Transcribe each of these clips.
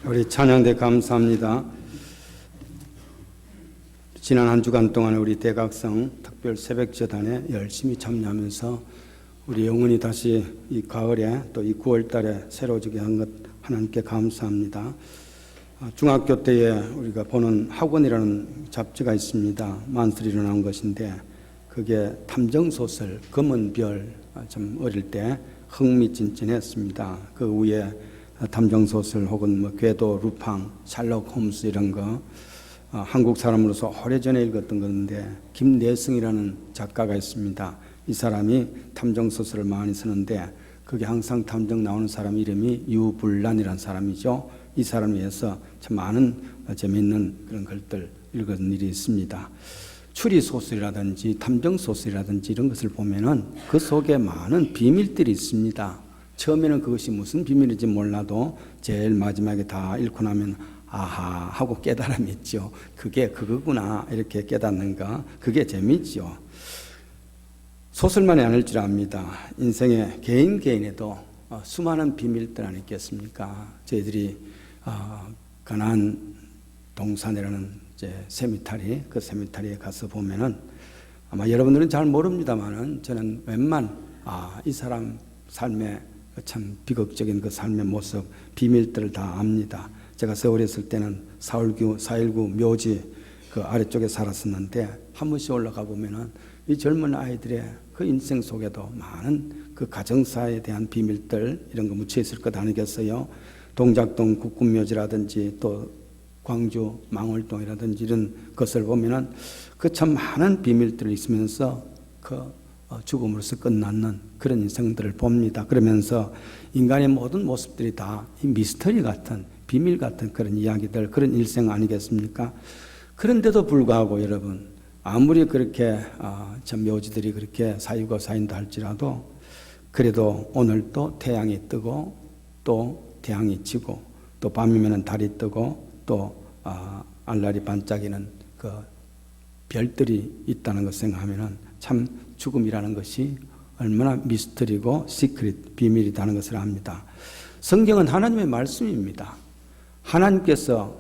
우리 찬양대 감사합니다. 지난 한 주간 동안 우리 대각성 특별 새벽제단에 열심히 참여하면서 우리 영혼이 다시 이 가을에 또 이 9월 달에 새로워지게 한 것 하나님께 감사합니다. 중학교 때에 우리가 보는 학원이라는 잡지가 있습니다. 만수리로 나온 것인데 그게 탐정소설 검은 별, 좀 어릴 때 흥미진진했습니다. 그 위에 탐정소설 혹은 뭐 궤도, 루팡, 샬록 홈스 이런 거 한국 사람으로서 오래전에 읽었던 건데 김내승이라는 작가가 있습니다. 이 사람이 탐정소설을 많이 쓰는데 그게 항상 탐정 나오는 사람 이름이 유불란이라는 사람이죠. 이 사람에 의해서 참 많은 재미있는 그런 글들 읽은 일이 있습니다. 추리소설이라든지 탐정소설이라든지 이런 것을 보면은 그 속에 많은 비밀들이 있습니다. 처음에는 그것이 무슨 비밀인지 몰라도 제일 마지막에 다 읽고 나면 아하 하고 깨달음이 있죠. 그게 그거구나 이렇게 깨닫는 거, 그게 재미있죠. 소설만이 아닐 줄 압니다. 인생의 개인에도 수많은 비밀들 아니겠습니까? 저희들이 가나안 동산이라는 세미타리, 그 세미타리에 가서 보면은 아마 여러분들은 잘 모릅니다만은 저는 이 사람 삶의 참 비극적인 그 삶의 모습, 비밀들을 다 압니다. 제가 서울에 있을 때는 4.19 묘지 그 아래쪽에 살았었는데 한 번씩 올라가 보면은 이 젊은 아이들의 그 인생 속에도 많은 그 가정사에 대한 비밀들 이런 거 묻혀 있을 것 아니겠어요? 동작동 국군묘지라든지 또 광주 망월동이라든지 이런 것을 보면은 그 참 많은 비밀들이 있으면서 그 죽음으로써 끝나는 그런 인생들을 봅니다. 그러면서 인간의 모든 모습들이 다 이 미스터리 같은 비밀 같은 그런 이야기들, 그런 일생 아니겠습니까? 그런데도 불구하고 여러분, 아무리 그렇게 참 묘지들이 그렇게 사유가 쌓인다 할지라도 그래도 오늘 또 태양이 뜨고 또 태양이 지고 또 밤이면 달이 뜨고 또 알날이 반짝이는 그 별들이 있다는 것 생각하면은 참 죽음이라는 것이 얼마나 미스터리고 시크릿, 비밀이라는 것을 압니다. 성경은 하나님의 말씀입니다. 하나님께서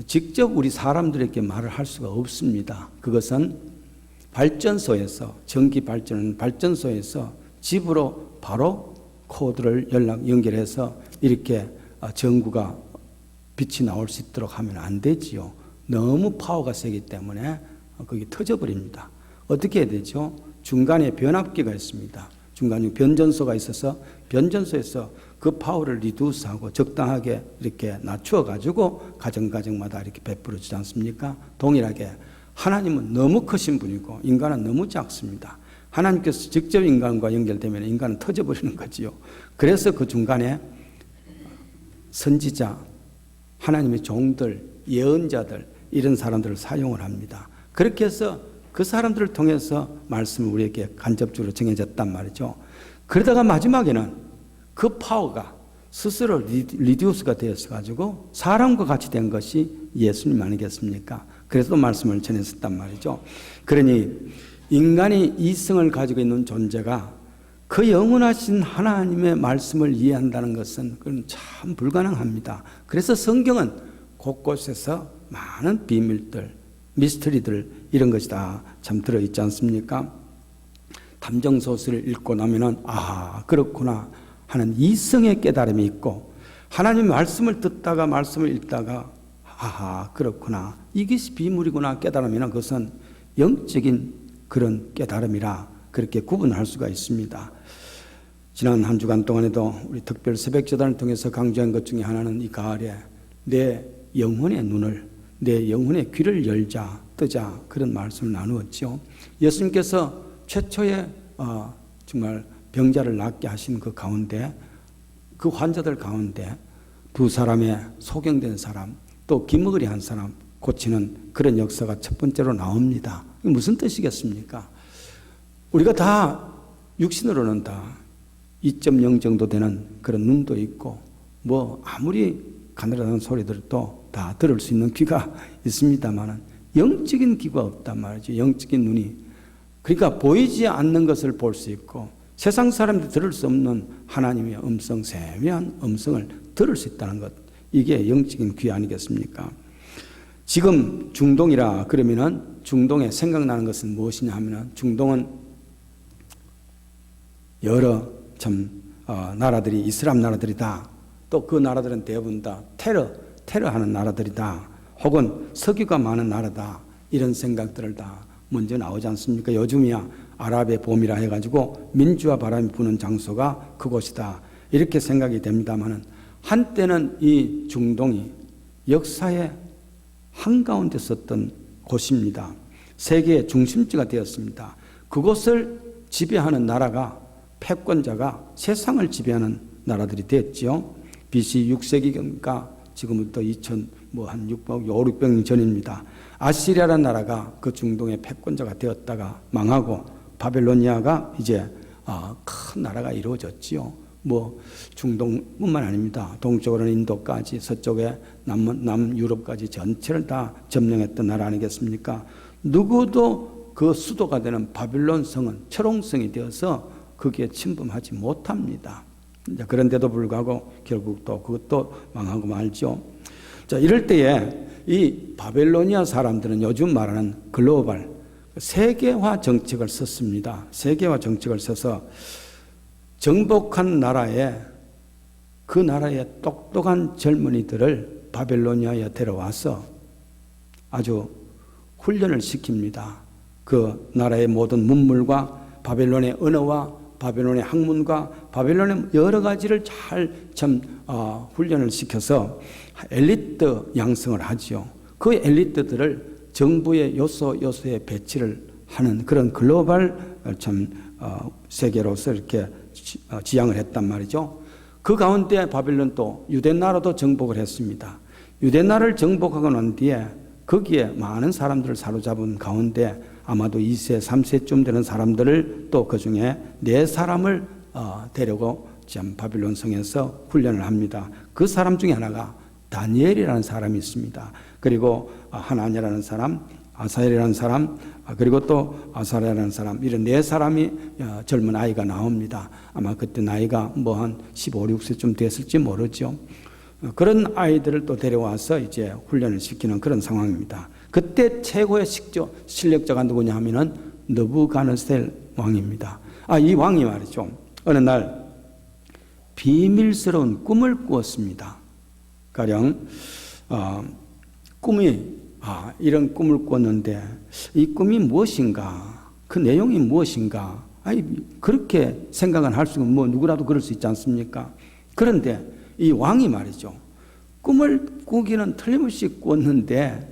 직접 우리 사람들에게 말을 할 수가 없습니다. 그것은 발전소에서, 전기 발전하는 발전소에서 집으로 바로 코드를 연결해서 이렇게 전구가 빛이 나올 수 있도록 하면 안 되지요. 너무 파워가 세기 때문에 그게 터져버립니다. 어떻게 해야 되죠? 중간에 변압기가 있습니다. 중간에 변전소가 있어서 변전소에서 그 파워를 리두스하고 적당하게 이렇게 낮추어 가지고 가정마다 이렇게 베풀어 주지 않습니까? 동일하게 하나님은 너무 크신 분이고 인간은 너무 작습니다. 하나님께서 직접 인간과 연결되면 인간은 터져버리는 거지요. 그래서 그 중간에 선지자, 하나님의 종들, 예언자들 이런 사람들을 사용을 합니다. 그렇게 해서 그 사람들을 통해서 말씀을 우리에게 간접적으로 정해졌단 말이죠. 그러다가 마지막에는 그 파워가 스스로 리듀스가 되어서 사람과 같이 된 것이 예수님 아니겠습니까? 그래서 말씀을 전했었단 말이죠. 그러니 인간이 이성을 가지고 있는 존재가 그 영원하신 하나님의 말씀을 이해한다는 것은 그건 참 불가능합니다. 그래서 성경은 곳곳에서 많은 비밀들, 미스터리들 이런 것이 다 참 들어있지 않습니까? 탐정소설을 읽고 나면은 그렇구나 하는 이성의 깨달음이 있고 하나님의 말씀을 듣다가 말씀을 읽다가 그렇구나 이것이 비밀이구나 깨달으면 그것은 영적인 그런 깨달음이라 그렇게 구분할 수가 있습니다. 지난 한 주간 동안에도 우리 특별 새벽제단을 통해서 강조한 것 중에 하나는 이 가을에 내 영혼의 눈을, 내 영혼의 귀를 열자, 뜨자 그런 말씀을 나누었죠. 예수님께서 최초의 정말 병자를 낫게 하신 그 가운데 그 환자들 가운데 두 사람의 소경된 사람 또 기머거리 한 사람 고치는 그런 역사가 첫 번째로 나옵니다. 이게 무슨 뜻이겠습니까? 우리가 다 육신으로는 다 2.0 정도 되는 그런 눈도 있고 아무리 가늘어진 소리들도 다 들을 수 있는 귀가 있습니다만 영적인 귀가 없단 말이죠. 영적인 눈이. 그러니까 보이지 않는 것을 볼 수 있고 세상 사람들이 들을 수 없는 하나님의 음성, 세미한 음성을 들을 수 있다는 것. 이게 영적인 귀 아니겠습니까? 지금 중동이라 그러면은 중동에 생각나는 것은 무엇이냐 하면은 중동은 여러 나라들이 이슬람 나라들이다. 또 그 나라들은 대부분 다 테러하는 나라들이다. 혹은 석유가 많은 나라다. 이런 생각들을 다 먼저 나오지 않습니까? 요즘이야 아랍의 봄이라 해가지고 민주화 바람이 부는 장소가 그곳이다. 이렇게 생각이 됩니다만은 한때는 이 중동이 역사의 한가운데 있었던 곳입니다. 세계의 중심지가 되었습니다. 그곳을 지배하는 나라가 패권자가 세상을 지배하는 나라들이 됐지요. BC 6세기경과 지금부터 2000한 600, 600년 전입니다. 아시리아라는 나라가 그 중동의 패권자가 되었다가 망하고 바벨로니아가 이제 큰 나라가 이루어졌지요. 중동뿐만 아닙니다. 동쪽으로는 인도까지 서쪽에 남유럽까지 전체를 다 점령했던 나라 아니겠습니까? 누구도 그 수도가 되는 바빌론 성은 철옹성이 되어서 거기에 침범하지 못합니다. 그런데도 불구하고 결국 또 그것도 망하고 말죠. 자, 이럴 때에 이 바벨로니아 사람들은 요즘 말하는 글로벌 세계화 정책을 썼습니다. 세계화 정책을 써서 정복한 나라에 그 나라의 똑똑한 젊은이들을 바벨로니아에 데려와서 아주 훈련을 시킵니다. 그 나라의 모든 문물과 바벨론의 언어와 바벨론의 학문과 바벨론의 여러 가지를 잘 훈련을 시켜서 엘리트 양성을 하죠. 그 엘리트들을 정부의 요소에 배치를 하는 그런 글로벌 세계로서 이렇게 지향을 했단 말이죠. 그 가운데 바벨론 또 유대나라도 정복을 했습니다. 유대나라를 정복하고 난 뒤에 거기에 많은 사람들을 사로잡은 가운데 아마도 2세, 3세쯤 되는 사람들을 또 그 중에 4사람을 데리고 바빌론 성에서 훈련을 합니다. 그 사람 중에 하나가 다니엘이라는 사람이 있습니다. 그리고 하나냐라는 사람, 아사엘이라는 사람, 그리고 또 아사랴라는 사람, 이런 4사람이 젊은 아이가 나옵니다. 아마 그때 나이가 한 15, 16세쯤 됐을지 모르죠. 그런 아이들을 또 데려와서 이제 훈련을 시키는 그런 상황입니다. 그때 최고의 실력자가 누구냐 하면은 느부갓네살 왕입니다. 이 왕이 말이죠. 어느 날 비밀스러운 꿈을 꾸었습니다. 가령 이런 꿈을 꿨는데 이 꿈이 무엇인가? 그 내용이 무엇인가? 그렇게 생각은 할 수가 누구라도 그럴 수 있지 않습니까? 그런데 이 왕이 말이죠. 꿈을 꾸기는 틀림없이 꿨는데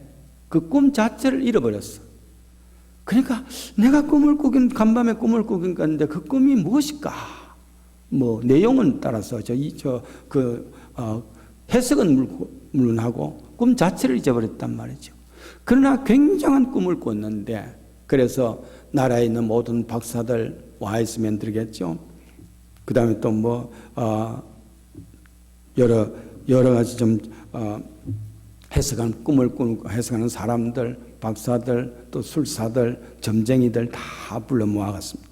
그 꿈 자체를 잃어버렸어. 그러니까 내가 간밤에 꿈을 꾸긴 건데 그 꿈이 무엇일까? 내용은 따라서 해석은 물론하고 꿈 자체를 잊어버렸단 말이죠. 그러나 굉장한 꿈을 꿨는데 그래서 나라에 있는 모든 박사들, 와이스맨들이겠죠. 그 다음에 또 여러 가지 해석하는 사람들, 박사들, 또 술사들, 점쟁이들 다 불러 모아갔습니다.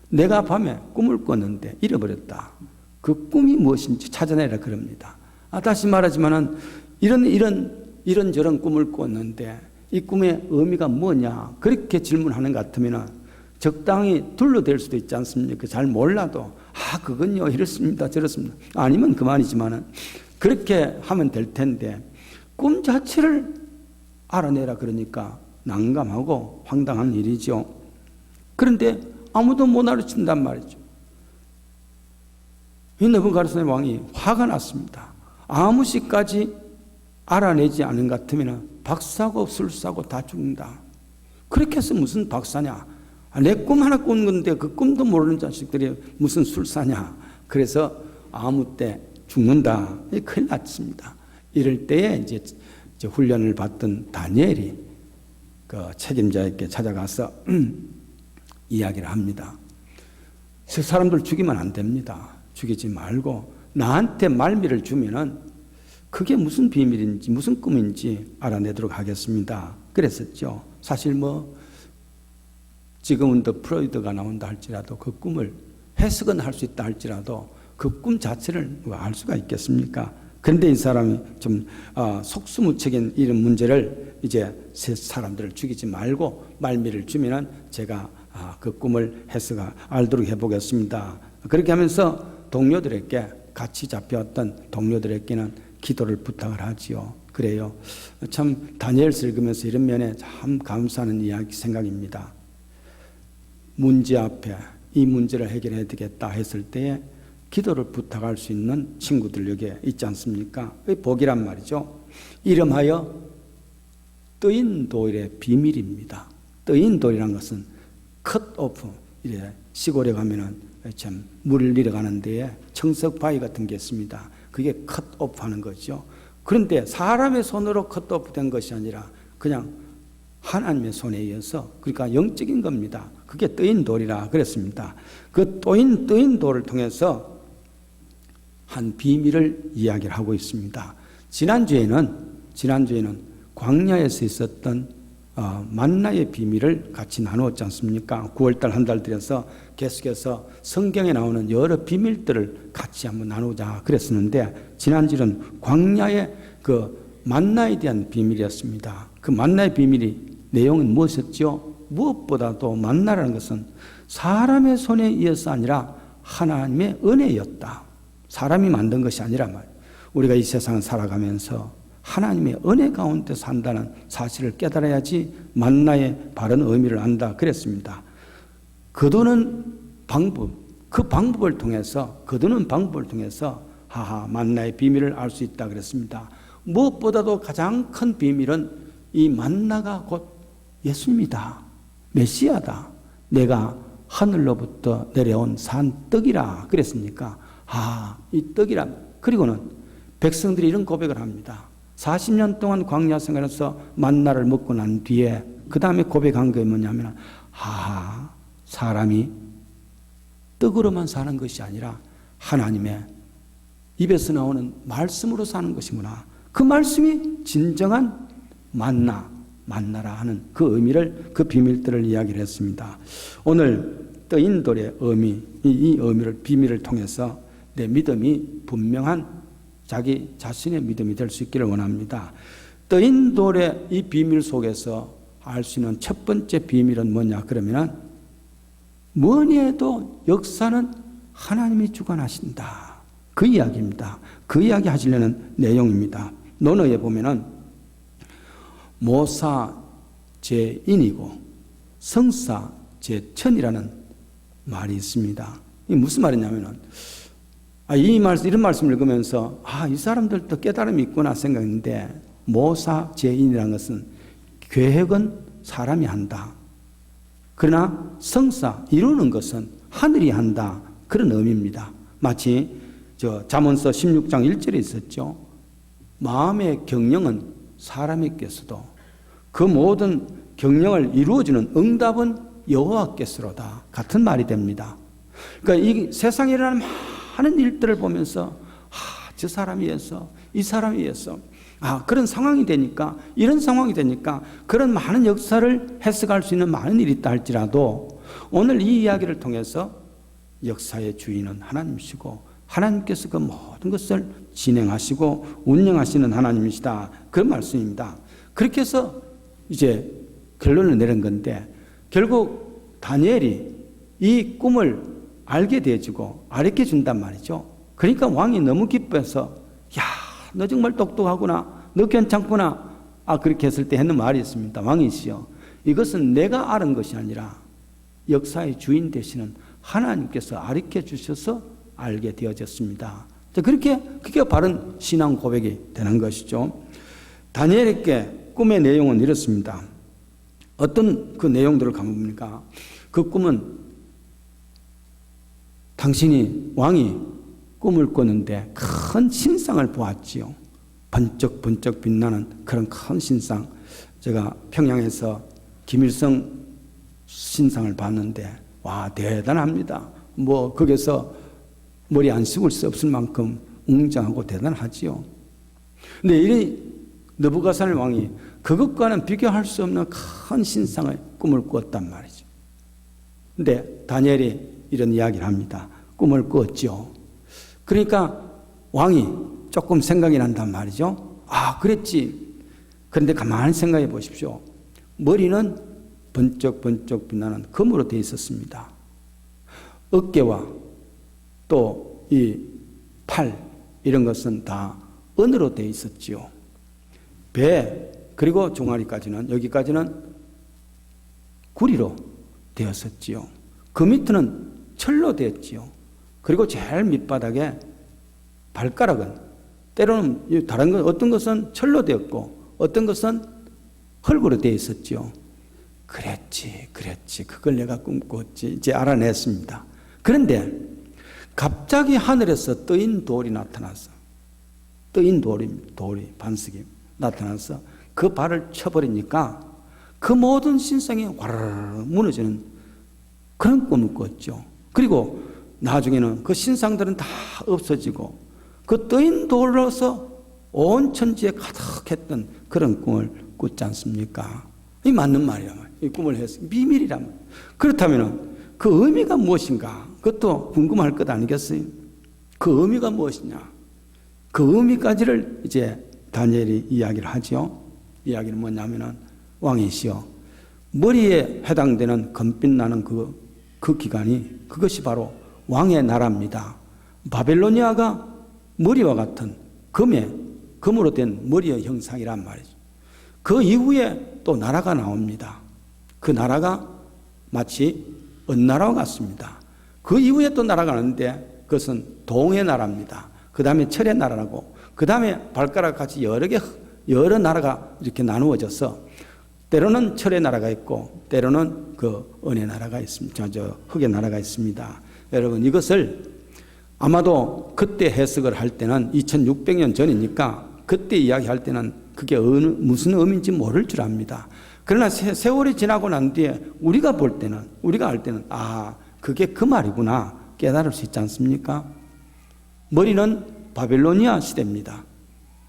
내가 밤에 꿈을 꿨는데 잃어버렸다. 그 꿈이 무엇인지 찾아내라 그럽니다. 다시 말하지만은 이런저런 꿈을 꿨는데 이 꿈의 의미가 뭐냐? 그렇게 질문하는 것 같으면은 적당히 둘러댈 수도 있지 않습니까? 잘 몰라도 그건요 이렇습니다 저렇습니다. 아니면 그만이지만은 그렇게 하면 될 텐데 꿈 자체를 알아내라 그러니까 난감하고 황당한 일이죠. 그런데 아무도 못 알아준단 말이죠. 이 느부갓네살 왕이 화가 났습니다. 아무 시까지 알아내지 않은 것 같으면 박사고 술사고 다 죽는다. 그렇게 해서 무슨 박사냐? 내 꿈 하나 꾼 건데 그 꿈도 모르는 자식들이 무슨 술사냐? 그래서 아무 때 죽는다. 큰일 났습니다. 이럴 때에 이제 훈련을 받던 다니엘이 그 책임자에게 찾아가서 이야기를 합니다. 저 사람들 죽이면 안 됩니다. 죽이지 말고 나한테 말미를 주면은 그게 무슨 비밀인지 무슨 꿈인지 알아내도록 하겠습니다. 그랬었죠. 사실 지금은 더 프로이드가 나온다 할지라도 그 꿈을 해석은 할 수 있다 할지라도 그 꿈 자체를 알 수가 있겠습니까? 그런데 이 사람이 좀 속수무책인 이런 문제를 이제 사람들을 죽이지 말고 말미를 주면은 제가 그 꿈을 알도록 해보겠습니다. 그렇게 하면서 동료들에게 같이 잡혀왔던 동료들에게는 기도를 부탁을 하지요. 그래요. 참 다니엘서 읽으면서 이런 면에 참 감사하는 이야기 생각입니다. 문제 앞에 이 문제를 해결해야 되겠다 했을 때에 기도를 부탁할 수 있는 친구들 여기에 있지 않습니까? 복이란 말이죠. 이름하여 뜨인 돌의 비밀입니다. 뜨인 돌이라는 것은 컷 오프, 이래 시골에 가면은 참 물을 내려가는 데에 청석 바위 같은 게 있습니다. 그게 컷 오프 하는 거죠. 그런데 사람의 손으로 컷 오프 된 것이 아니라 그냥 하나님의 손에 의해서, 그러니까 영적인 겁니다. 그게 뜨인 돌이라 그랬습니다. 그 뜨인 돌을 통해서 한 비밀을 이야기를 하고 있습니다. 지난주에는 광야에서 있었던 만나의 비밀을 같이 나누었지 않습니까? 9월달 한 달 들여서 계속해서 성경에 나오는 여러 비밀들을 같이 한번 나누자 그랬었는데, 지난주는 광야의 그 만나에 대한 비밀이었습니다. 그 만나의 비밀이 내용은 무엇이었죠? 무엇보다도 만나라는 것은 사람의 손에 의해서 아니라 하나님의 은혜였다. 사람이 만든 것이 아니라 말이에요. 우리가 이 세상을 살아가면서 하나님의 은혜 가운데 산다는 사실을 깨달아야지 만나의 바른 의미를 안다 그랬습니다. 거두는 방법, 거두는 방법을 통해서 만나의 비밀을 알 수 있다 그랬습니다. 무엇보다도 가장 큰 비밀은 이 만나가 곧 예수입니다. 메시아다. 내가 하늘로부터 내려온 산 떡이라 그랬습니까? 이 떡이라. 그리고는 백성들이 이런 고백을 합니다. 40년 동안 광야 생활에서 만나를 먹고 난 뒤에 그 다음에 고백한 게 뭐냐면, 사람이 떡으로만 사는 것이 아니라 하나님의 입에서 나오는 말씀으로 사는 것이구나. 그 말씀이 진정한 만나라 하는 그 의미를, 그 비밀들을 이야기를 했습니다. 오늘 뜨인 돌의 의미, 이 의미를, 비밀을 통해서 내 믿음이 분명한 자기 자신의 믿음이 될 수 있기를 원합니다. 뜨인 돌의 이 비밀 속에서 알 수 있는 첫 번째 비밀은 뭐냐 그러면, 뭐니 해도 역사는 하나님이 주관하신다. 그 이야기입니다. 그 이야기 하시려는 내용입니다. 논어에 보면은 모사 제인이고 성사 제천이라는 말이 있습니다. 이게 무슨 말이냐면은, 이런 말씀을 읽으면서 이 사람들도 깨달음이 있구나 생각했는데, 모사 제인이라는 것은 계획은 사람이 한다. 그러나 성사, 이루는 것은 하늘이 한다. 그런 의미입니다. 마치 잠언서 16장 1절에 있었죠. 마음의 경영은 사람에게서도 그 모든 경영을 이루어주는 응답은 여호와께서로다. 같은 말이 됩니다. 그러니까 이 세상에 일어나는 많은 일들을 보면서 저 사람이 해서, 이 사람이 해서 그런 상황이 되니까, 이런 상황이 되니까 그런 많은 역사를 해석할 수 있는 많은 일이 있다 할지라도, 오늘 이 이야기를 통해서 역사의 주인은 하나님이시고 하나님께서 그 모든 것을 진행하시고 운영하시는 하나님이시다. 그런 말씀입니다. 그렇게 해서 이제 결론을 내린 건데, 결국 다니엘이 이 꿈을 알게 되어지고 알게 준단 말이죠. 그러니까 왕이 너무 기뻐해서, 너 정말 똑똑하구나, 너 괜찮구나, 그렇게 했을 때 했는 말이 있습니다. 왕이시여, 이것은 내가 아는 것이 아니라 역사의 주인 되시는 하나님께서 가르쳐 주셔서 알게 되어졌습니다. 그게 바른 신앙 고백이 되는 것이죠. 다니엘에게 꿈의 내용은 이렇습니다. 어떤 그 내용들을 가보니까, 그 꿈은 왕이 꿈을 꿨는데 큰 신상을 보았지요. 번쩍번쩍 빛나는 그런 큰 신상. 제가 평양에서 김일성 신상을 봤는데, 대단합니다. 거기서 머리 안 숙일 수 없을 만큼 웅장하고 대단하지요. 근데 이 느부갓네살 왕이 그것과는 비교할 수 없는 큰 신상의 꿈을 꾸었단 말이죠. 근데 다니엘이 이런 이야기를 합니다. 꿈을 꾸었죠. 그러니까 왕이 조금 생각이 난단 말이죠. 아, 그랬지. 그런데 가만히 생각해 보십시오. 머리는 번쩍번쩍 빛나는 금으로 되어 있었습니다. 어깨와 또 이 팔, 이런 것은 다 은으로 되어 있었지요. 배, 그리고 종아리까지는, 여기까지는 구리로 되었었지요. 그 밑에는 철로 되었지요. 그리고 제일 밑바닥에 발가락은 때로는 다른 것, 어떤 것은 철로 되었고 어떤 것은 흙으로 되어 있었지요. 그랬지. 그걸 내가 꿈꿨지. 이제 알아냈습니다. 그런데 갑자기 하늘에서 떠인 돌이 나타났어. 떠인 돌이 반석이 나타나서 그 발을 쳐버리니까 그 모든 신상이 와르르 무너지는 그런 꿈을 꿨죠. 그리고 나중에는 그 신상들은 다 없어지고 그 떠인 돌로서 온 천지에 가득했던 그런 꿈을 꿨지 않습니까? 이 맞는 말이란 말이에요. 이 꿈을 해서 비밀이란 말이에요. 그렇다면 그 의미가 무엇인가? 그것도 궁금할 것 아니겠어요? 그 의미가 무엇이냐? 그 의미까지를 이제 다니엘이 이야기를 하죠. 이야기는 뭐냐면은 왕이시여, 머리에 해당되는 금빛 나는 그 기간이 그것이 바로 왕의 나라입니다. 바벨로니아가 머리와 같은 금으로 된 머리의 형상이란 말이죠. 그 이후에 또 나라가 나옵니다. 그 나라가 마치 은나라와 같습니다. 그 이후에 또 나라가 나는데 그것은 동의 나라입니다. 그 다음에 철의 나라라고, 그 다음에 발가락 같이 여러 나라가 이렇게 나누어져서 때로는 철의 나라가 있고 때로는 그 은의 나라가 있습니다. 흙의 나라가 있습니다. 여러분, 이것을 아마도 그때 해석을 할 때는 2600년 전이니까 그때 이야기할 때는 그게 무슨 의미인지 모를 줄 압니다. 그러나 세월이 지나고 난 뒤에 우리가 알 때는 아, 그게 그 말이구나 깨달을 수 있지 않습니까? 머리는 바벨로니아 시대입니다.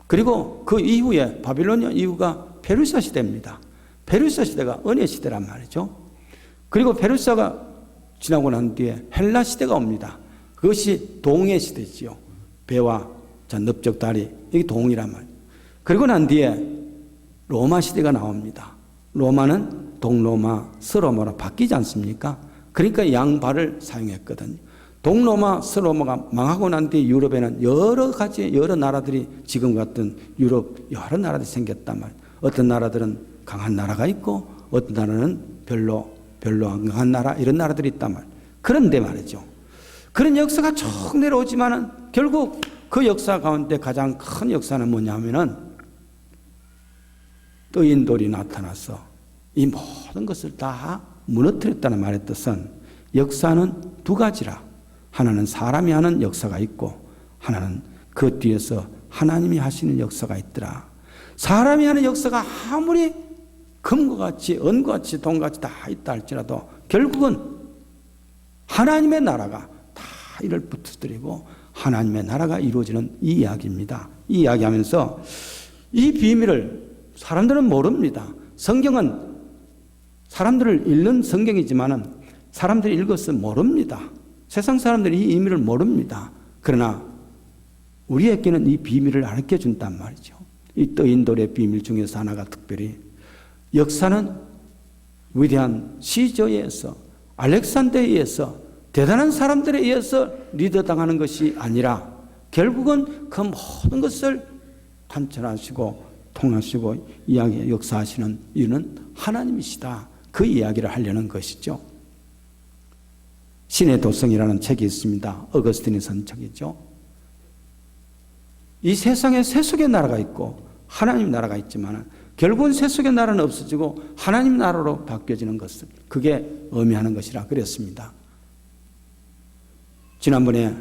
그리고 그 이후에 바벨로니아 이후가 페르시아 시대입니다. 페르시아 시대가 은혜 시대란 말이죠. 그리고 페르시아가 지나고 난 뒤에 헬라 시대가 옵니다. 그것이 동의 시대지요. 배와 넓적다리, 이게 동이란 말이에요. 그리고 난 뒤에 로마 시대가 나옵니다. 로마는 동로마, 서로마로 바뀌지 않습니까? 그러니까 양발을 사용했거든요. 동로마, 서로마가 망하고 난 뒤에 유럽에는 여러 나라들이 지금 같은 유럽 여러 나라들이 생겼단 말이에요. 어떤 나라들은 강한 나라가 있고 어떤 나라는 별로 안 강한 나라, 이런 나라들이 있단 말이에요. 그런데 말이죠. 그런 역사가 쭉 내려오지만은 결국 그 역사 가운데 가장 큰 역사는 뭐냐면은 떠인 돌이 나타나서 이 모든 것을 다 무너뜨렸다는 말의 뜻은 역사는 두 가지라. 하나는 사람이 하는 역사가 있고 하나는 그 뒤에서 하나님이 하시는 역사가 있더라. 사람이 하는 역사가 아무리 금과 같이 은과 같이 돈과 같이 다 있다 할지라도 결국은 하나님의 나라가 다 이를 붙들고 하나님의 나라가 이루어지는 이 이야기입니다. 이 이야기하면서 이 비밀을 사람들은 모릅니다. 성경은 사람들을 읽는 성경이지만은 사람들이 읽어서 모릅니다. 세상 사람들이 이 의미를 모릅니다. 그러나 우리에게는 이 비밀을 가르쳐 준단 말이죠. 이 떠인 돌의 비밀 중에서 하나가 특별히 역사는 위대한 시저에 의해서 알렉산더에 의해서 대단한 사람들에 의해서 리더당하는 것이 아니라 결국은 그 모든 것을 관찰하시고 통하시고 역사하시는 이유는 하나님이시다. 그 이야기를 하려는 것이죠. 신의 도성이라는 책이 있습니다. 어거스틴이 쓴 책이죠. 이 세상에 세속의 나라가 있고 하나님 나라가 있지만 결국은 세속의 나라는 없어지고 하나님 나라로 바뀌어지는 것을 그게 의미하는 것이라 그랬습니다. 지난번에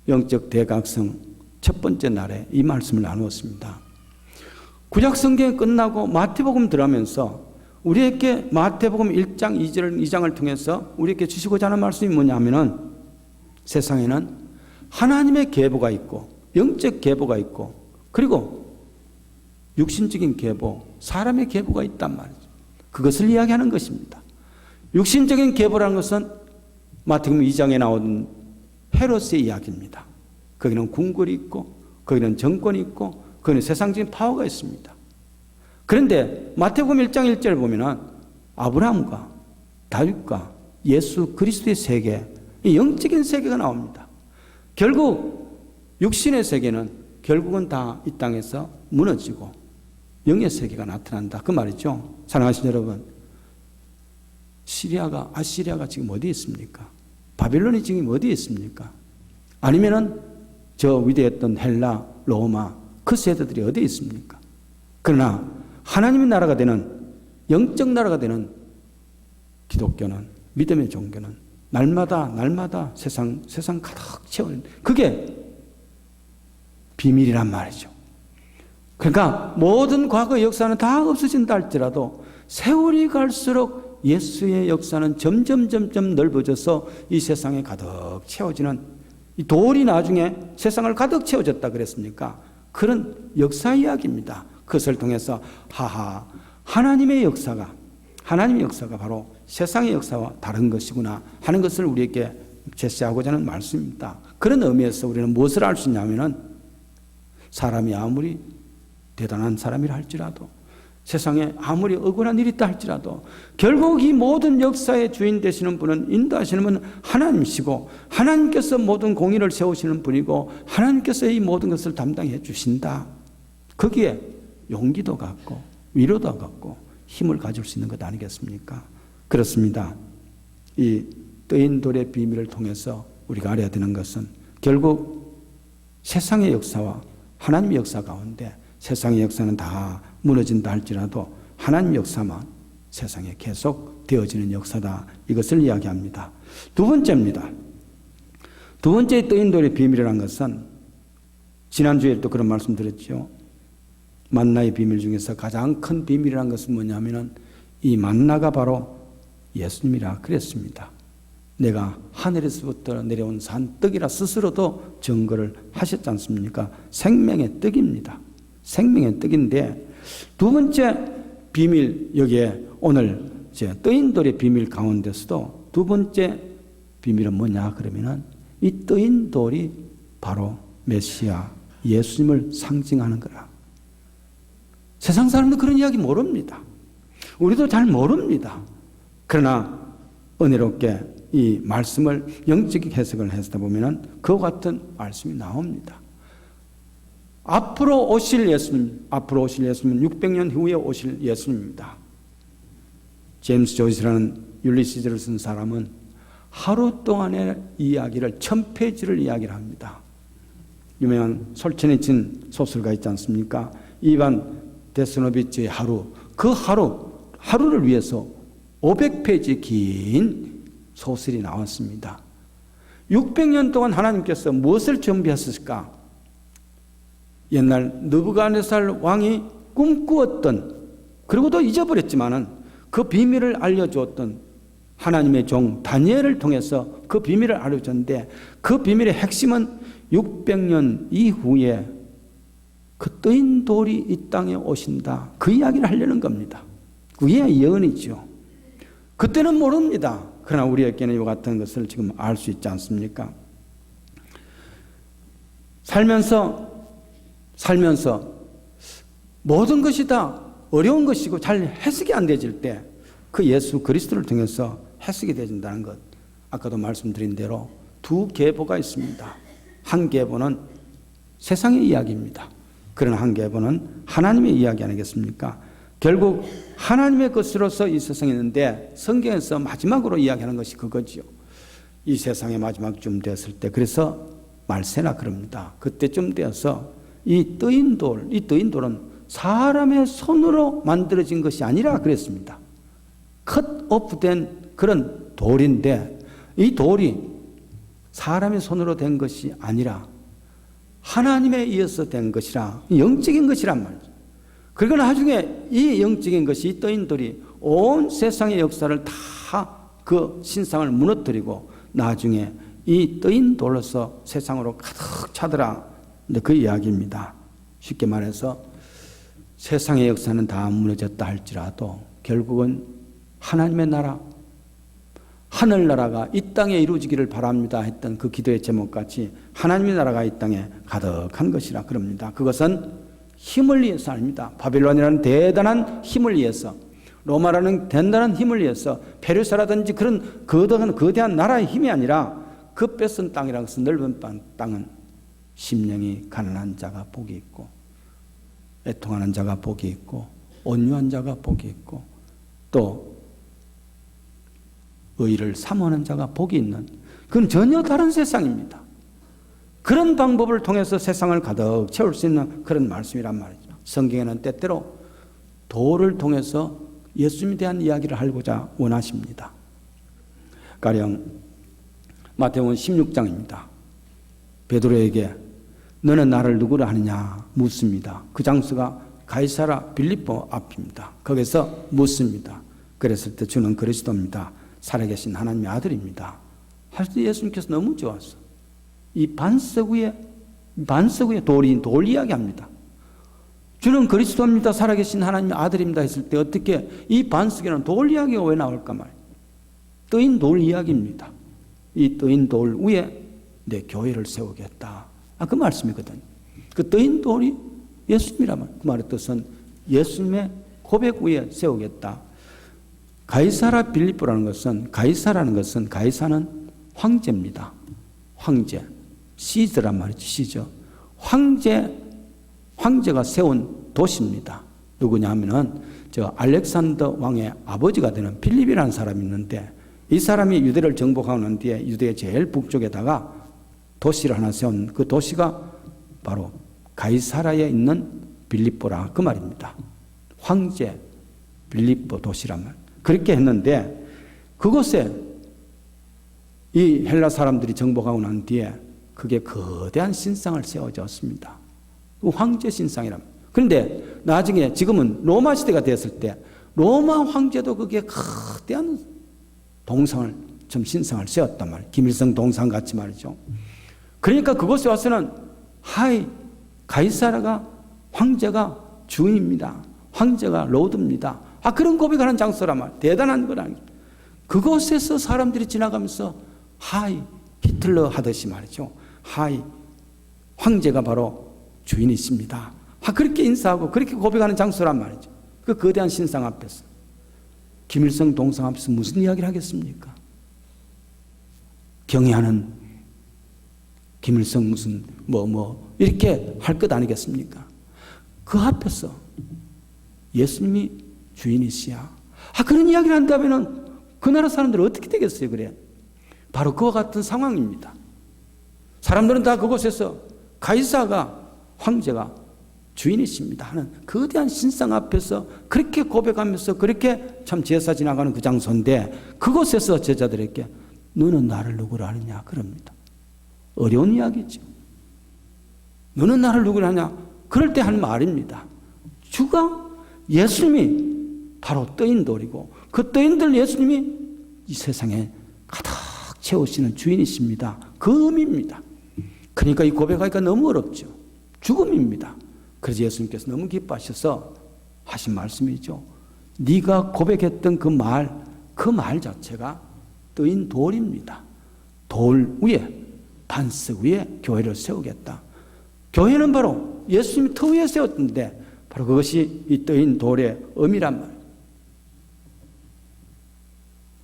영적 대각성 첫 번째 날에 이 말씀을 나누었습니다. 구약성경이 끝나고 마태복음 들어가면서 우리에게 마태복음 1장 2장을 통해서 우리에게 주시고자 하는 말씀이 뭐냐면은 세상에는 하나님의 계보가 있고 영적 계보가 있고 그리고 육신적인 계보, 사람의 계보가 있단 말이죠. 그것을 이야기하는 것입니다. 육신적인 계보라는 것은 마태복음 2장에 나오는 헤롯의 이야기입니다. 거기는 궁궐이 있고 거기는 정권이 있고 거기는 세상적인 파워가 있습니다. 그런데 마태복음 1장 1절을 보면은 아브라함과 다윗과 예수 그리스도의 세계, 이 영적인 세계가 나옵니다. 결국 육신의 세계는 결국은 다 이 땅에서 무너지고 영의 세계가 나타난다. 그 말이죠. 사랑하시는 여러분, 아시리아가 지금 어디에 있습니까? 바빌론이 지금 어디에 있습니까? 아니면은 저 위대했던 헬라, 로마 그 세대들이 어디에 있습니까? 그러나 하나님의 나라가 되는, 영적 나라가 되는 기독교는, 믿음의 종교는 날마다 세상 가득 채우는, 그게 비밀이란 말이죠. 그러니까 모든 과거 역사는 다 없어진다 할지라도 세월이 갈수록 예수의 역사는 점점 넓어져서 이 세상에 가득 채워지는, 이 돌이 나중에 세상을 가득 채워졌다 그랬습니까? 그런 역사 이야기입니다. 그것을 통해서 하나님의 역사가 바로 세상의 역사와 다른 것이구나 하는 것을 우리에게 제시하고자 하는 말씀입니다. 그런 의미에서 우리는 무엇을 알 수 있냐면은, 사람이 아무리 대단한 사람이라 할지라도, 세상에 아무리 억울한 일이 있다 할지라도 결국 이 모든 역사의 주인 되시는 분은, 인도하시는 분은 하나님이시고, 하나님께서 모든 공의를 세우시는 분이고, 하나님께서 이 모든 것을 담당해 주신다. 거기에 용기도 갖고 위로도 갖고 힘을 가질 수 있는 것 아니겠습니까? 그렇습니다. 이 뜨인 돌의 비밀을 통해서 우리가 알아야 되는 것은, 결국 세상의 역사와 하나님의 역사 가운데 세상의 역사는 다 무너진다 할지라도 하나님의 역사만 세상에 계속 되어지는 역사다. 이것을 이야기합니다. 두 번째입니다. 두 번째 뜨인 돌의 비밀이라는 것은, 지난주에 또 그런 말씀 드렸죠. 만나의 비밀 중에서 가장 큰 비밀이라는 것은 뭐냐면은, 이 만나가 바로 예수님이라 그랬습니다. 내가 하늘에서부터 내려온 산 떡이라 스스로도 증거를 하셨지 않습니까? 생명의 떡입니다. 생명의 떡인데, 두 번째 비밀, 여기에 오늘 뜨인 돌의 비밀 가운데서도 두 번째 비밀은 뭐냐 그러면은, 이 뜨인 돌이 바로 메시아 예수님을 상징하는 거라. 세상 사람들 그런 이야기 모릅니다. 우리도 잘 모릅니다. 그러나 은혜롭게 이 말씀을 영적 해석을 해서 보면은 그와 같은 말씀이 나옵니다. 앞으로 오실 예수님은 600년 후에 오실 예수님입니다. 제임스 조이스라는 율리시즈를 쓴 사람은 하루 동안의 이야기를 1000페이지를 이야기를 합니다. 유명한 솔체니 진 소설가 있지 않습니까? 이반 데스노비치의 하루, 그 하루를 위해서 500페이지 긴 소설이 나왔습니다. 600년 동안 하나님께서 무엇을 준비하셨을까? 옛날 느부갓네살 왕이 꿈꾸었던, 그리고도 잊어버렸지만은 그 비밀을 알려주었던 하나님의 종 다니엘을 통해서 그 비밀을 알려줬는데, 그 비밀의 핵심은 600년 이후에 그 뜨인 돌이 이 땅에 오신다, 그 이야기를 하려는 겁니다. 그게 예언이죠. 그때는 모릅니다. 그러나 우리에게는 이와 같은 것을 지금 알 수 있지 않습니까? 살면서 모든 것이 다 어려운 것이고 잘 해석이 안 되질 때 그 예수 그리스도를 통해서 해석이 되진다는 것, 아까도 말씀드린 대로 두 계보가 있습니다. 한 계보는 세상의 이야기입니다. 그러나 한 계보는 하나님의 이야기 아니겠습니까? 결국 하나님의 것으로서 이 세상에 있는데, 성경에서 마지막으로 이야기하는 것이 그거지요. 이 세상의 마지막쯤 됐을 때, 그래서 말세나 그럽니다. 그때쯤 되어서 이 뜨인 돌은 사람의 손으로 만들어진 것이 아니라 그랬습니다. 컷오프된 그런 돌인데, 이 돌이 사람의 손으로 된 것이 아니라 하나님에 의해서 된 것이라, 영적인 것이란 말이죠. 그리고 나중에 이 영적인 것이, 이 뜨인 돌이 온 세상의 역사를 다 그 신상을 무너뜨리고 나중에 이 뜨인 돌로서 세상으로 가득 차더라. 그 이야기입니다. 쉽게 말해서 세상의 역사는 다 무너졌다 할지라도 결국은 하나님의 나라, 하늘나라가 이 땅에 이루어지기를 바랍니다 했던 그 기도의 제목같이 하나님의 나라가 이 땅에 가득한 것이라 그럽니다. 그것은 힘을 위해서 아닙니다. 바빌론이라는 대단한 힘을 위해서, 로마라는 대단한 힘을 위해서, 페르시아라든지 그런 거대한 나라의 힘이 아니라 그 뺏은 땅이라는 것은 넓은 땅은 심령이 가난한 자가 복이 있고, 애통하는 자가 복이 있고, 온유한 자가 복이 있고, 또 의를 사모하는 자가 복이 있는, 그건 전혀 다른 세상입니다. 그런 방법을 통해서 세상을 가득 채울 수 있는 그런 말씀이란 말이죠. 성경에는 때때로 도를 통해서 예수님에 대한 이야기를 하고자 원하십니다. 가령 마태복음 16장입니다. 베드로에게 너는 나를 누구라 하느냐 묻습니다. 그 장소가 가이사라 빌립보 앞입니다. 거기서 묻습니다. 그랬을 때 주는 그리스도입니다. 살아계신 하나님의 아들입니다. 할 때 예수님께서 너무 좋았어. 이 반석 위에 돌 이야기합니다. 주는 그리스도입니다. 살아계신 하나님의 아들입니다 했을 때 어떻게 이 반석에는 돌 이야기가 왜 나올까 말이에요. 떠인 돌 이야기입니다. 이 떠인 돌 위에 내 교회를 세우겠다. 그 말씀이거든요. 그 떠인 돌이 예수님이라면 그 말의 뜻은 예수님의 고백 위에 세우겠다. 가이사라 빌립보라는 것은, 가이사는 황제입니다. 황제. 시저란 말이죠. 시저. 황제가 세운 도시입니다. 누구냐 하면은 알렉산더 왕의 아버지가 되는 필립이라는 사람이 있는데, 이 사람이 유대를 정복하고 난 뒤에 유대의 제일 북쪽에다가 도시를 하나 세운 그 도시가 바로 가이사라에 있는 빌립보라 그 말입니다. 황제 빌립보 도시란 말. 그렇게 했는데 그곳에 이 헬라 사람들이 정복하고 난 뒤에 그게 거대한 신상을 세워졌습니다. 그 황제 신상이랍니다. 그런데 나중에 지금은 로마 시대가 됐을 때 로마 황제도 그게 거대한 동상을, 신상을 세웠단 말이에요. 김일성 동상 같이 말이죠. 그러니까 그곳에 와서는 가이사라가 황제가 주인입니다. 황제가 로드입니다. 그런 고백하는 장소란 말이에요. 대단한 거라는 거예요. 그곳에서 사람들이 지나가면서 히틀러 하듯이 말이죠. 황제가 바로 주인이십니다. 그렇게 인사하고 그렇게 고백하는 장소란 말이죠. 그 거대한 신상 앞에서. 김일성 동상 앞에서 무슨 이야기를 하겠습니까? 경애하는 김일성 무슨 이렇게 할 것 아니겠습니까? 그 앞에서 예수님이 주인이시야. 그런 이야기를 한다면 그 나라 사람들은 어떻게 되겠어요? 그래. 바로 그와 같은 상황입니다. 사람들은 다 그곳에서 가이사가, 황제가 주인이십니다 하는 거대한 신상 앞에서 그렇게 고백하면서 그렇게 참 제사 지나가는 그 장소인데, 그곳에서 제자들에게 너는 나를 누구라 하느냐 그럽니다. 어려운 이야기죠. 너는 나를 누구라 하냐. 그럴 때 한 말입니다. 주가, 예수님이 바로 떠인 돌이고 그 떠인 돌 예수님이 이 세상에 가득 채우시는 주인이십니다. 그 의미입니다. 그러니까 이 고백하기가 너무 어렵죠. 죽음입니다. 그래서 예수님께서 너무 기뻐하셔서 하신 말씀이죠. 네가 고백했던 그 말 자체가 떠인 돌입니다. 돌 위에, 반석 위에 교회를 세우겠다. 교회는 바로 예수님이 터 위에 세웠는데 바로 그것이 이 떠인 돌의 의미란 말이에요.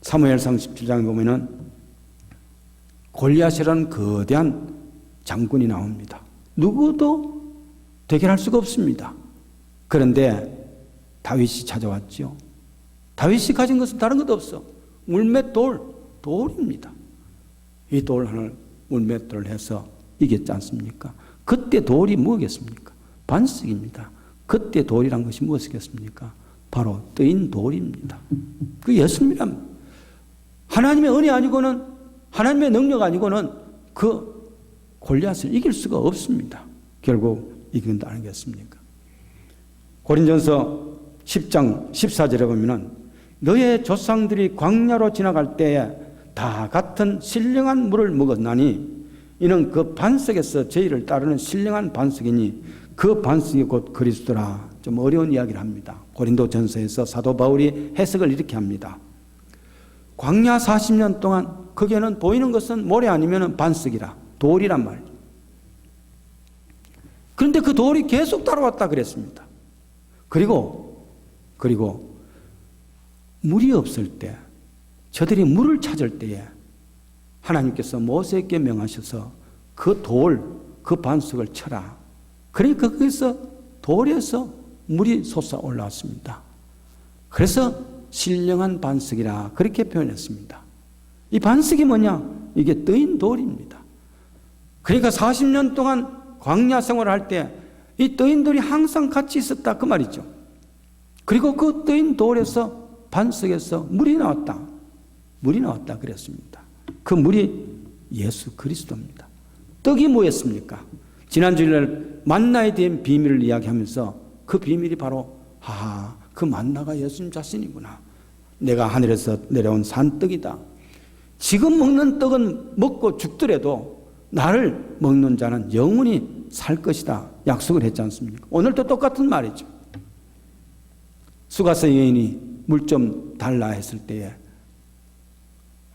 사무엘상 17장에 보면은 골리앗이라는 거대한 장군이 나옵니다. 누구도 대결할 수가 없습니다. 그런데 다윗이 찾아왔죠. 다윗이 가진 것은 다른 것도 없어. 물맷 돌입니다. 이 돌 하나를 물맷돌을 해서 이겼지 않습니까? 그때 돌이 무엇이겠습니까? 반석입니다. 그때 돌이란 것이 무엇이겠습니까? 바로 떠인 돌입니다. 그 예수님이란 하나님의 은혜 아니고는, 하나님의 능력 아니고는 그 골리앗을 이길 수가 없습니다. 결국 이긴 거 아니겠습니까? 고린전서 10장 14절에 보면은 너의 조상들이 광야로 지나갈 때에 다 같은 신령한 물을 먹었나니 이는 그 반석에서 저희를 따르는 신령한 반석이니 그 반석이 곧 그리스도라. 좀 어려운 이야기를 합니다. 고린도전서에서 사도 바울이 해석을 이렇게 합니다. 광야 40년 동안 거기에는 보이는 것은 모래 아니면 반석이라, 돌이란 말이에요. 그런데 그 돌이 계속 따라왔다 그랬습니다. 그리고 물이 없을 때, 저들이 물을 찾을 때에 하나님께서 모세에게 명하셔서 그 돌, 그 반석을 쳐라. 그러니까 거기서 돌에서 물이 솟아 올라왔습니다. 그래서 신령한 반석이라 그렇게 표현했습니다. 이 반석이 뭐냐? 이게 떠인 돌입니다. 그러니까 40년 동안 광야 생활을 할 때 이 떠인 돌이 항상 같이 있었다 그 말이죠. 그리고 그 떠인 돌에서 반석에서 물이 나왔다. 물이 나왔다 그랬습니다. 그 물이 예수 그리스도입니다. 떡이 뭐였습니까? 지난 주일날 만나에 대한 비밀을 이야기하면서 그 비밀이 바로 그 만나가 예수님 자신이구나. 내가 하늘에서 내려온 산떡이다. 지금 먹는 떡은 먹고 죽더라도 나를 먹는 자는 영원히 살 것이다 약속을 했지 않습니까? 오늘도 똑같은 말이죠. 수가서 여인이 물 좀 달라 했을 때에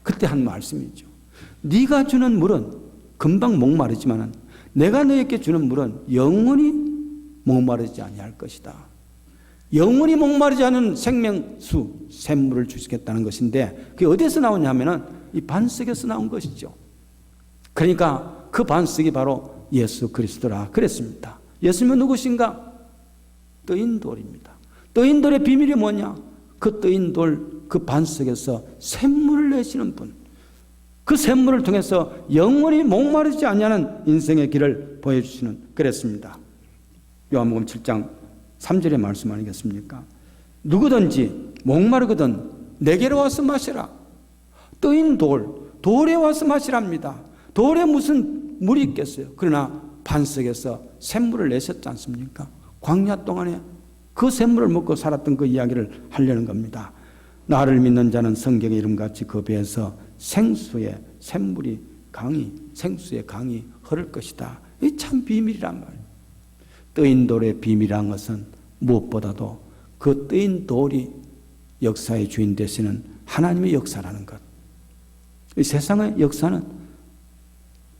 그때 한 말씀이죠. 네가 주는 물은 금방 목마르지만 내가 너에게 주는 물은 영원히 목마르지 아니할 것이다. 영원히 목마르지 않은 생명수, 샘물을 주시겠다는 것인데 그게 어디서 나오냐 하면은 이 반석에서 나온 것이죠. 그러니까 그 반석이 바로 예수 그리스도라 그랬습니다. 예수님은 누구신가? 떠인 돌입니다. 떠인 돌의 비밀이 뭐냐? 그 떠인 돌, 그 반석에서 샘물을 내시는 분. 그 샘물을 통해서 영원히 목마르지 아니하는 인생의 길을 보여주시는 그랬습니다. 요한복음 7장 3절의 말씀 아니겠습니까? 누구든지 목마르거든 내게로 와서 마시라. 떠인 돌에 와서 마시랍니다. 돌에 무슨 물이 있겠어요? 그러나 반석에서 샘물을 내셨지 않습니까? 광야 동안에 그 샘물을 먹고 살았던 그 이야기를 하려는 겁니다. 나를 믿는 자는 성경의 이름같이 그 배에서 생수의 샘물이 생수의 강이 흐를 것이다. 이 참 비밀이란 말이에요. 떠인 돌의 비밀이란 것은 무엇보다도 그 떠인 돌이 역사의 주인 되시는 하나님의 역사라는 것. 이 세상의 역사는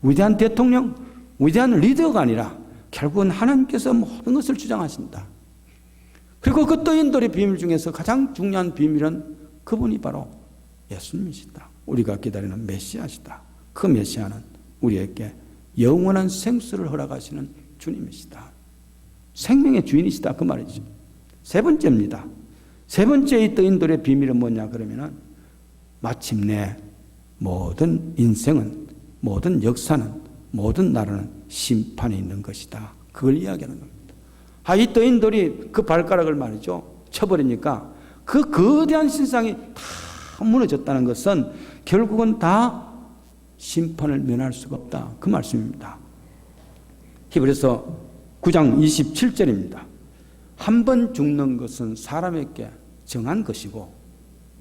위대한 대통령, 위대한 리더가 아니라 결국은 하나님께서 모든 것을 주장하신다. 그리고 그 떠인 돌의 비밀 중에서 가장 중요한 비밀은 그분이 바로 예수님이시다. 우리가 기다리는 메시아시다. 그 메시아는 우리에게 영원한 생수를 허락하시는 주님이시다. 생명의 주인이시다 그 말이죠. 세 번째입니다. 세 번째 이 떠인 돌의 비밀은 뭐냐 그러면은 마침내 모든 인생은, 모든 역사는, 모든 나라는 심판이 있는 것이다. 그걸 이야기하는 겁니다. 이 떠인 돌이 그 발가락을 말이죠 쳐버리니까 그 거대한 신상이 다 무너졌다는 것은 결국은 다 심판을 면할 수가 없다 그 말씀입니다. 히브리서 9장 27절입니다. 한 번 죽는 것은 사람에게 정한 것이고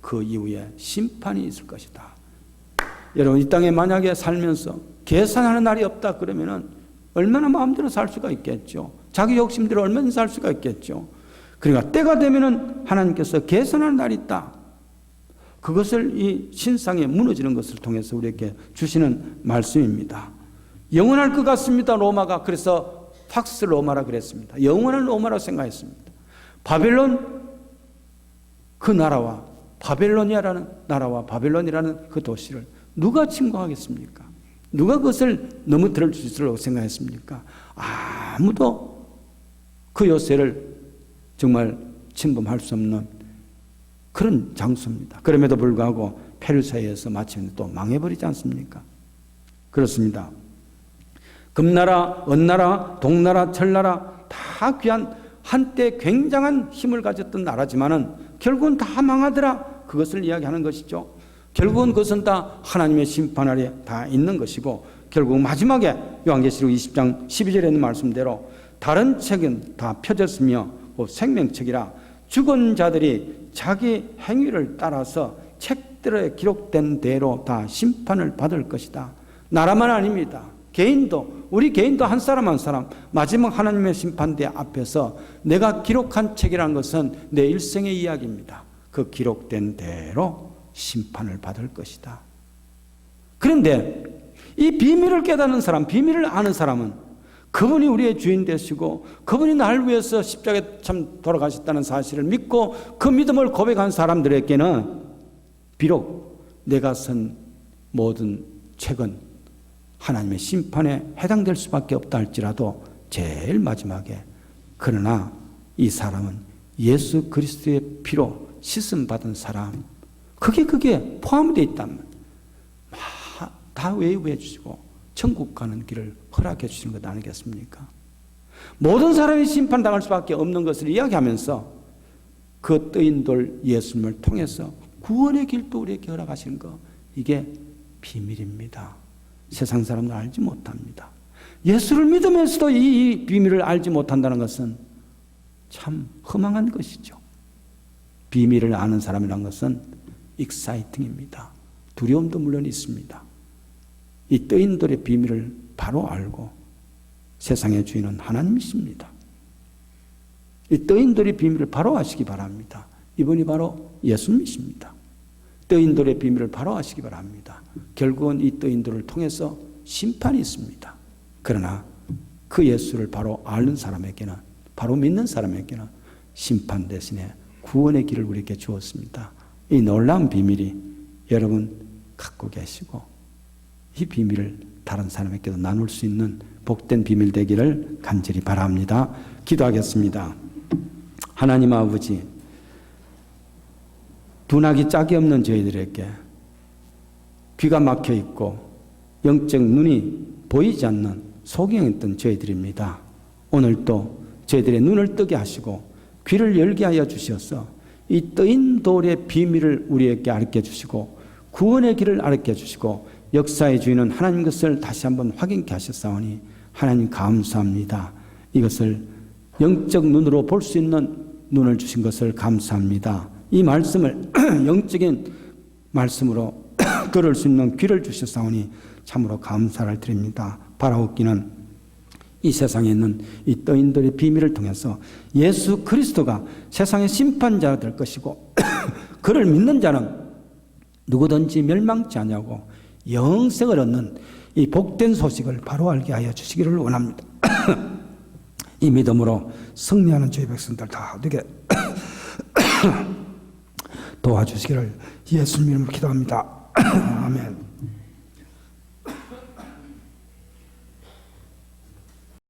그 이후에 심판이 있을 것이다. 여러분 이 땅에 만약에 살면서 계산하는 날이 없다 그러면은 얼마나 마음대로 살 수가 있겠죠. 자기 욕심대로 얼마나 살 수가 있겠죠. 그러니까 때가 되면은 하나님께서 계산하는 날이 있다. 그것을 이 신상에 무너지는 것을 통해서 우리에게 주시는 말씀입니다. 영원할 것 같습니다. 로마가. 그래서 팍스 로마라 그랬습니다. 영원한 로마라고 생각했습니다. 바벨론 그 나라와 바벨로니아라는 나라와 바벨론이라는 그 도시를 누가 침공하겠습니까? 누가 그것을 넘어뜨릴 수 있으라고 생각했습니까? 아무도 그 요새를 정말 침범할 수 없는 그런 장소입니다. 그럼에도 불구하고 페르시아에서 마침내 또 망해버리지 않습니까? 그렇습니다. 금나라, 은나라, 동나라, 철나라 다 귀한 한때 굉장한 힘을 가졌던 나라지만은 결국은 다 망하더라. 그것을 이야기하는 것이죠. 결국은 그것은 다 하나님의 심판 아래 다 있는 것이고 결국 마지막에 요한계시록 20장 12절에 있는 말씀대로 다른 책은 다 펴졌으며 생명책이라 죽은 자들이 자기 행위를 따라서 책들에 기록된 대로 다 심판을 받을 것이다. 나라만 아닙니다. 개인도, 우리 개인도 한 사람 한 사람 마지막 하나님의 심판대 앞에서 내가 기록한 책이라는 것은 내 일생의 이야기입니다. 그 기록된 대로 심판을 받을 것이다. 그런데 이 비밀을 깨닫는 사람, 비밀을 아는 사람은 그분이 우리의 주인 되시고 그분이 날 위해서 십자가에 참 돌아가셨다는 사실을 믿고 그 믿음을 고백한 사람들에게는 비록 내가 쓴 모든 책은 하나님의 심판에 해당될 수밖에 없다 할지라도 제일 마지막에 그러나 이 사람은 예수 그리스도의 피로 씻음 받은 사람, 그게 포함되어 있다면 다 외부해 주시고 천국 가는 길을 허락해 주시는 것 아니겠습니까? 모든 사람이 심판당할 수밖에 없는 것을 이야기하면서 그 뜨인 돌 예수님을 통해서 구원의 길도 우리에게 허락하시는 것, 이게 비밀입니다. 세상 사람은 알지 못합니다. 예수를 믿으면서도 이 비밀을 알지 못한다는 것은 참 허망한 것이죠. 비밀을 아는 사람이라는 것은 익사이팅입니다. 두려움도 물론 있습니다. 이 뜨인 돌의 비밀을 바로 알고 세상의 주인은 하나님이십니다. 이 뜨인 돌의 비밀을 바로 아시기 바랍니다. 이분이 바로 예수님이십니다. 뜨인 돌의 비밀을 바로 아시기 바랍니다. 결국은 이 뜨인 돌을 통해서 심판이 있습니다. 그러나 그 예수를 바로 아는 사람에게는, 바로 믿는 사람에게는 심판 대신에 구원의 길을 우리에게 주었습니다. 이 놀라운 비밀이 여러분 갖고 계시고 이 비밀을 다른 사람에게도 나눌 수 있는 복된 비밀 되기를 간절히 바랍니다. 기도하겠습니다. 하나님 아버지, 둔하기 짝이 없는 저희들에게 귀가 막혀 있고 영적 눈이 보이지 않는 소경했던 저희들입니다. 오늘도 저희들의 눈을 뜨게 하시고 귀를 열게 하여 주셔서 이 뜨인 돌의 비밀을 우리에게 알게 주시고 구원의 길을 알게 주시고 역사의 주인은 하나님 것을 다시 한번 확인케 하셨사오니 하나님 감사합니다. 이것을 영적 눈으로 볼 수 있는 눈을 주신 것을 감사합니다. 이 말씀을 영적인 말씀으로 들을 수 있는 귀를 주셨사오니 참으로 감사를 드립니다. 바라옵기는 이 세상에 있는 이 떠인들의 비밀을 통해서 예수 그리스도가 세상의 심판자가 될 것이고 그를 믿는 자는 누구든지 멸망치 않냐고 영생을 얻는 이 복된 소식을 바로 알게 하여 주시기를 원합니다. 이 믿음으로 승리하는 저희 백성들 다 되게 도와주시기를 예수님 이름으로 기도합니다. 아멘.